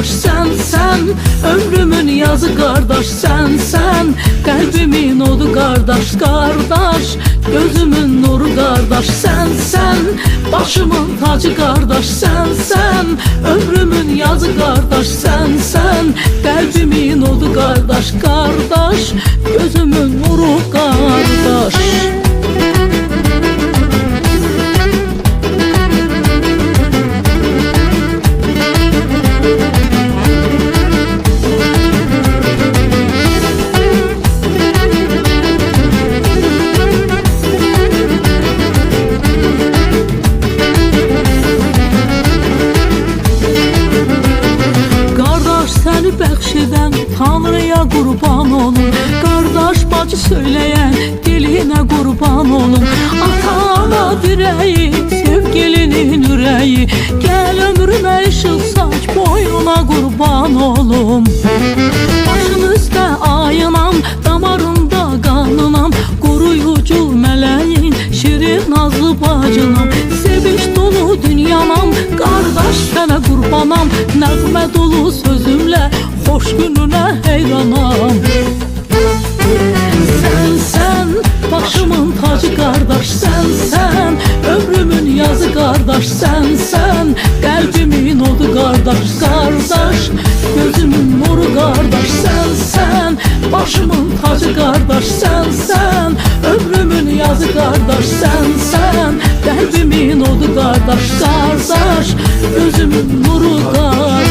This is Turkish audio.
kardeş sen ömrümün yazı kardeş sen kalbimin odu kardeş gözümün nuru kardeş sen başımın tacı kardeş sen ömrümün yazı kardeş sen kalbimin odu kardeş gözümün nuru kardeş. Səni bəxş edən Tanrıya qurban olum Qardaş bacı söyləyən dilinə qurban olum Ata-ana dirəyi, sevgilinin ürəyi Gəl ömrümə işıq saç, boynuna qurban olum Başın üstə ayınam, damarında qanınam Qoruyucu mələyin, şirin nazlı bacınam Sevinç dolu dünyanam, qardaş sənə qurbanam Nəğmə dolu sözümlə, xoş gününə heyranam Sen başımın tacı kardeş sen ömrümün yazı kardeş sen kalbimin odu kardeş gözümün nuru kardeş sen başımın tacı kardeş sen ömrümün yazı kardeş sen kalbimin odu kardeş gözümün nuru kardeş.